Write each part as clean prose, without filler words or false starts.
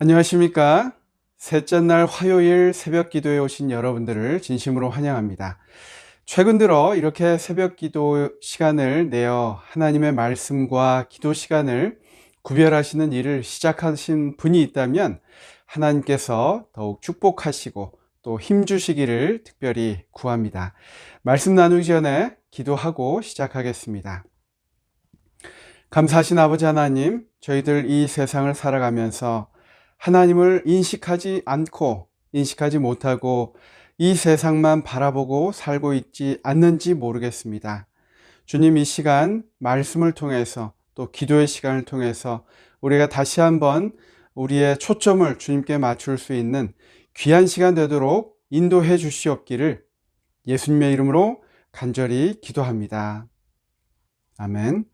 안녕하십니까? 셋째 날 화요일 새벽 기도에 오신 여러분들을 진심으로 환영합니다. 최근 들어 이렇게 새벽 기도 시간을 내어 하나님의 말씀과 기도 시간을 구별하시는 일을 시작하신 분이 있다면 하나님께서 더욱 축복하시고 또 힘주시기를 특별히 구합니다. 말씀 나누기 전에 기도하고 시작하겠습니다. 감사하신 아버지 하나님, 저희들 이 세상을 살아가면서 하나님을 인식하지 못하고 이 세상만 바라보고 살고 있지 않는지 모르겠습니다. 주님, 이 시간 말씀을 통해서 또 기도의 시간을 통해서 우리가 다시 한번 우리의 초점을 주님께 맞출 수 있는 귀한 시간 되도록 인도해 주시옵기를 예수님의 이름으로 간절히 기도합니다. 아멘.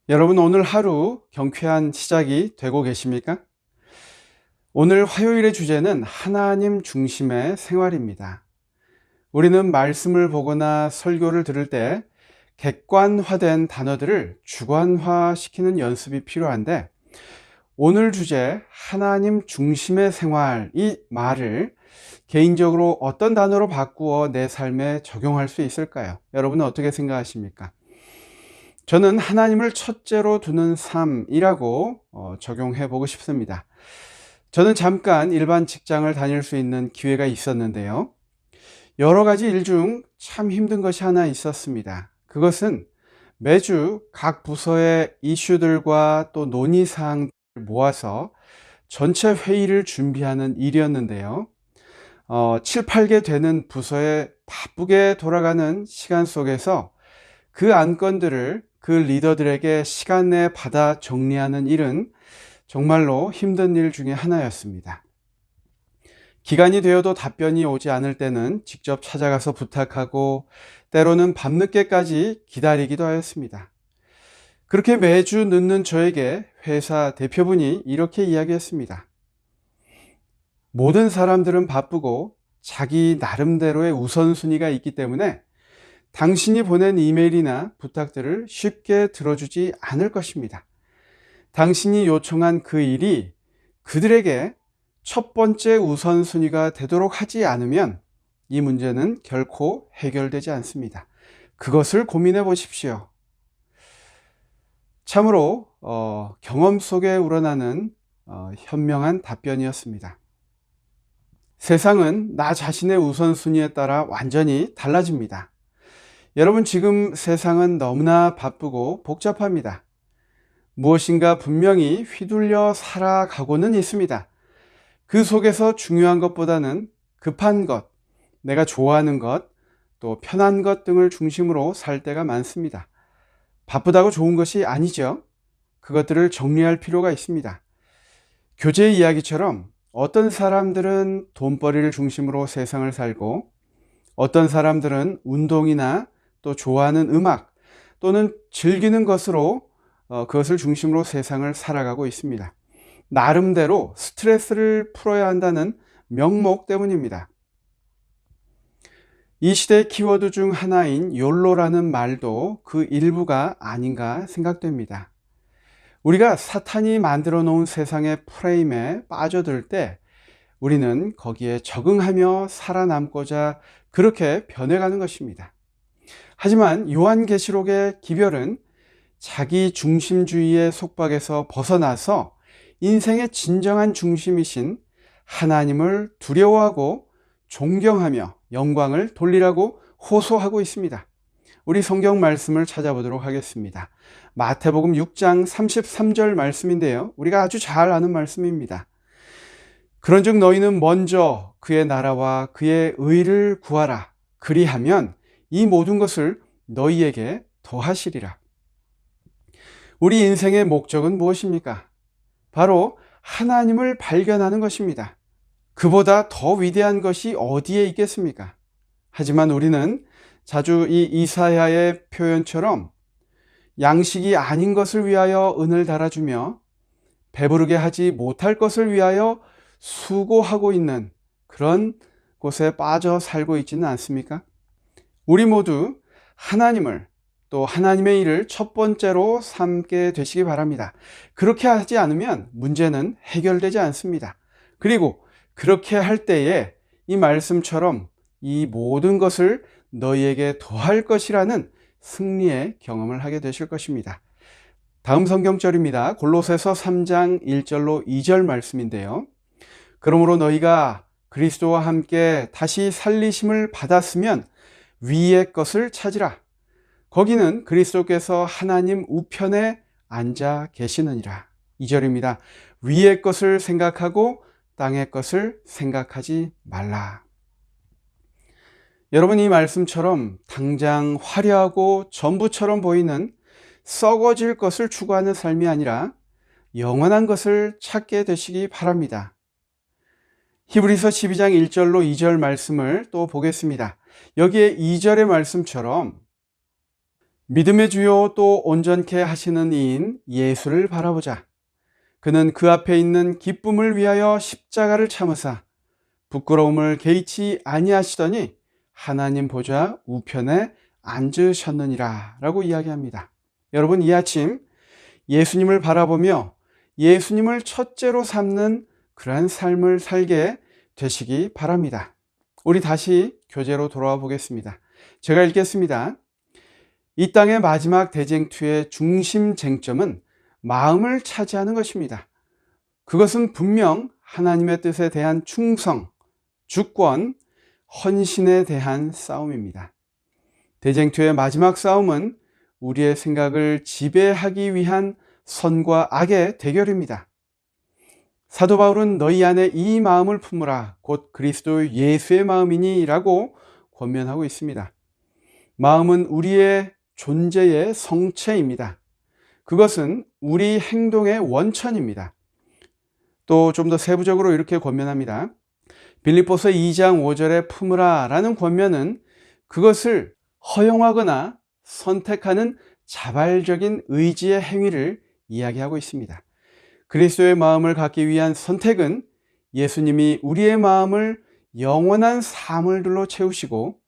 여러분, 오늘 하루 경쾌한 시작이 되고 계십니까? 오늘 화요일의 주제는 하나님 중심의 생활입니다. 우리는 말씀을 보거나 설교를 들을 때 객관화된 단어들을 주관화시키는 연습이 필요한데, 오늘 주제 하나님 중심의 생활, 이 말을 개인적으로 어떤 단어로 바꾸어 내 삶에 적용할 수 있을까요? 여러분은 어떻게 생각하십니까? 저는 하나님을 첫째로 두는 삶이라고 적용해 보고 싶습니다. 저는 잠깐 일반 직장을 다닐 수 있는 기회가 있었는데요. 여러 가지 일 중 참 힘든 것이 하나 있었습니다. 그것은 매주 각 부서의 이슈들과 또 논의사항을 모아서 전체 회의를 준비하는 일이었는데요. 7, 8개 되는 부서에 바쁘게 돌아가는 시간 속에서 그 안건들을 그 리더들에게 시간 내에 받아 정리하는 일은 정말로 힘든 일 중에 하나였습니다. 기간이 되어도 답변이 오지 않을 때는 직접 찾아가서 부탁하고 때로는 밤늦게까지 기다리기도 하였습니다. 그렇게 매주 늦는 저에게 회사 대표분이 이렇게 이야기했습니다. 모든 사람들은 바쁘고 자기 나름대로의 우선순위가 있기 때문에 당신이 보낸 이메일이나 부탁들을 쉽게 들어주지 않을 것입니다. 당신이 요청한 그 일이 그들에게 첫 번째 우선순위가 되도록 하지 않으면 이 문제는 결코 해결되지 않습니다. 그것을 고민해 보십시오. 참으로 경험 속에 우러나는 현명한 답변이었습니다. 세상은 나 자신의 우선순위에 따라 완전히 달라집니다. 여러분, 지금 세상은 너무나 바쁘고 복잡합니다. 무엇인가 분명히 휘둘려 살아가고는 있습니다. 그 속에서 중요한 것보다는 급한 것, 내가 좋아하는 것, 또 편한 것 등을 중심으로 살 때가 많습니다. 바쁘다고 좋은 것이 아니죠. 그것들을 정리할 필요가 있습니다. 교제 이야기처럼 어떤 사람들은 돈벌이를 중심으로 세상을 살고, 어떤 사람들은 운동이나 또 좋아하는 음악 또는 즐기는 것으로 그것을 중심으로 세상을 살아가고 있습니다. 나름대로 스트레스를 풀어야 한다는 명목 때문입니다. 이 시대의 키워드 중 하나인 욜로라는 말도 그 일부가 아닌가 생각됩니다. 우리가 사탄이 만들어 놓은 세상의 프레임에 빠져들 때 우리는 거기에 적응하며 살아남고자 그렇게 변해가는 것입니다. 하지만 요한계시록의 기별은 자기 중심주의의 속박에서 벗어나서 인생의 진정한 중심이신 하나님을 두려워하고 존경하며 영광을 돌리라고 호소하고 있습니다. 우리 성경 말씀을 찾아보도록 하겠습니다. 마태복음 6장 33절 말씀인데요. 우리가 아주 잘 아는 말씀입니다. 그런즉 너희는 먼저 그의 나라와 그의 의를 구하라. 그리하면 이 모든 것을 너희에게 더하시리라. 우리 인생의 목적은 무엇입니까? 바로 하나님을 발견하는 것입니다. 그보다 더 위대한 것이 어디에 있겠습니까? 하지만 우리는 자주 이 이사야의 표현처럼 양식이 아닌 것을 위하여 은을 달아주며 배부르게 하지 못할 것을 위하여 수고하고 있는 그런 곳에 빠져 살고 있지는 않습니까? 우리 모두 하나님을 또 하나님의 일을 첫 번째로 삼게 되시기 바랍니다. 그렇게 하지 않으면 문제는 해결되지 않습니다. 그리고 그렇게 할 때에 이 말씀처럼 이 모든 것을 너희에게 더할 것이라는 승리의 경험을 하게 되실 것입니다. 다음 성경절입니다. 골로새서 3장 1절로 2절 말씀인데요. 그러므로 너희가 그리스도와 함께 다시 살리심을 받았으면 위의 것을 찾으라. 거기는 그리스도께서 하나님 우편에 앉아 계시느니라. 2절입니다. 위의 것을 생각하고 땅의 것을 생각하지 말라. 여러분, 이 말씀처럼 당장 화려하고 전부처럼 보이는 썩어질 것을 추구하는 삶이 아니라 영원한 것을 찾게 되시기 바랍니다. 히브리서 12장 1절로 2절 말씀을 또 보겠습니다. 여기에 2절의 말씀처럼 믿음의 주요 또 온전케 하시는 이인 예수를 바라보자. 그는 그 앞에 있는 기쁨을 위하여 십자가를 참으사 부끄러움을 개의치 아니하시더니 하나님 보좌 우편에 앉으셨느니라 라고 이야기합니다. 여러분, 이 아침 예수님을 바라보며 예수님을 첫째로 삼는 그러한 삶을 살게 되시기 바랍니다. 우리 다시 교재로 돌아와 보겠습니다. 제가 읽겠습니다. 이 땅의 마지막 대쟁투의 중심 쟁점은 마음을 차지하는 것입니다. 그것은 분명 하나님의 뜻에 대한 충성, 주권, 헌신에 대한 싸움입니다. 대쟁투의 마지막 싸움은 우리의 생각을 지배하기 위한 선과 악의 대결입니다. 사도 바울은 너희 안에 이 마음을 품으라 곧 그리스도 예수의 마음이니 라고 권면하고 있습니다. 마음은 우리의 존재의 성체입니다. 그것은 우리 행동의 원천입니다. 또 좀 더 세부적으로 이렇게 권면합니다. 빌립보서 2장 5절에 품으라 라는 권면은 그것을 허용하거나 선택하는 자발적인 의지의 행위를 이야기하고 있습니다. 그리스도의 마음을 갖기 위한 선택은 예수님이 우리의 마음을 영원한 사물들로 채우시고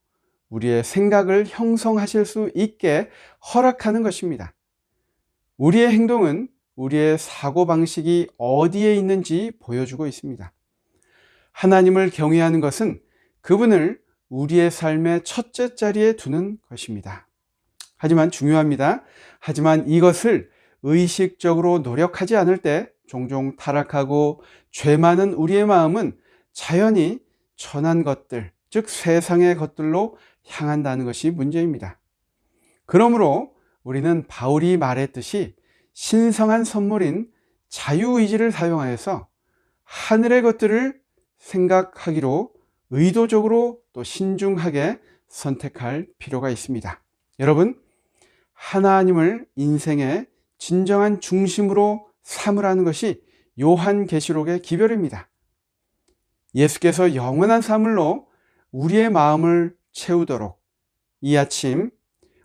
우리의 생각을 형성하실 수 있게 허락하는 것입니다. 우리의 행동은 우리의 사고방식이 어디에 있는지 보여주고 있습니다. 하나님을 경외하는 것은 그분을 우리의 삶의 첫째 자리에 두는 것입니다. 하지만 중요합니다. 하지만 이것을 의식적으로 노력하지 않을 때 종종 타락하고 죄 많은 우리의 마음은 자연히 천한 것들, 즉 세상의 것들로 향한다는 것이 문제입니다. 그러므로 우리는 바울이 말했듯이 신성한 선물인 자유의지를 사용하여서 하늘의 것들을 생각하기로 의도적으로 또 신중하게 선택할 필요가 있습니다. 여러분, 하나님을 인생의 진정한 중심으로 삼으라는 것이 요한계시록의 기별입니다. 예수께서 영원한 사물로 우리의 마음을 채우도록 이 아침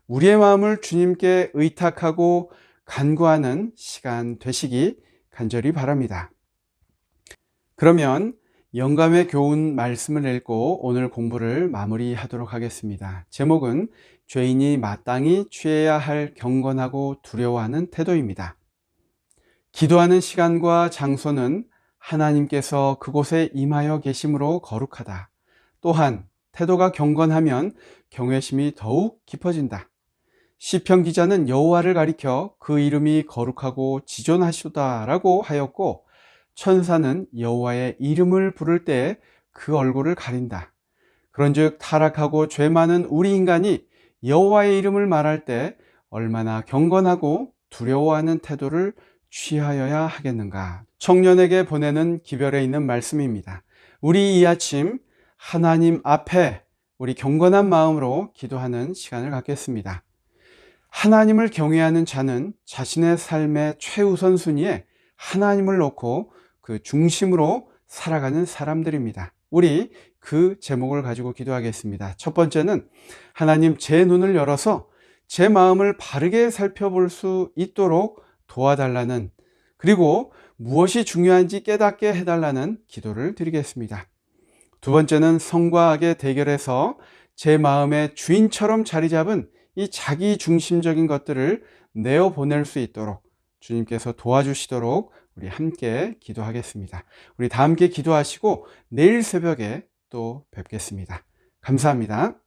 우리의 마음을 주님께 의탁하고 간구하는 시간 되시기 간절히 바랍니다. 그러면 영감의 교훈 말씀을 읽고 오늘 공부를 마무리하도록 하겠습니다. 제목은 죄인이 마땅히 취해야 할 경건하고 두려워하는 태도입니다. 기도하는 시간과 장소는 하나님께서 그곳에 임하여 계심으로 거룩하다. 또한 태도가 경건하면 경외심이 더욱 깊어진다. 시편 기자는 여호와를 가리켜 그 이름이 거룩하고 지존하시다라고 하였고, 천사는 여호와의 이름을 부를 때 그 얼굴을 가린다. 그런즉 타락하고 죄 많은 우리 인간이 여호와의 이름을 말할 때 얼마나 경건하고 두려워하는 태도를 취하여야 하겠는가. 청년에게 보내는 기별에 있는 말씀입니다. 우리 이 아침 하나님 앞에 우리 경건한 마음으로 기도하는 시간을 갖겠습니다. 하나님을 경외하는 자는 자신의 삶의 최우선순위에 하나님을 놓고 그 중심으로 살아가는 사람들입니다. 우리 그 제목을 가지고 기도하겠습니다. 첫 번째는 하나님, 제 눈을 열어서 제 마음을 바르게 살펴볼 수 있도록 도와달라는, 그리고 무엇이 중요한지 깨닫게 해달라는 기도를 드리겠습니다. 두 번째는 성과 악의 대결에서 제 마음의 주인처럼 자리 잡은 이 자기 중심적인 것들을 내어보낼 수 있도록 주님께서 도와주시도록 우리 함께 기도하겠습니다. 우리 다 함께 기도하시고 내일 새벽에 또 뵙겠습니다. 감사합니다.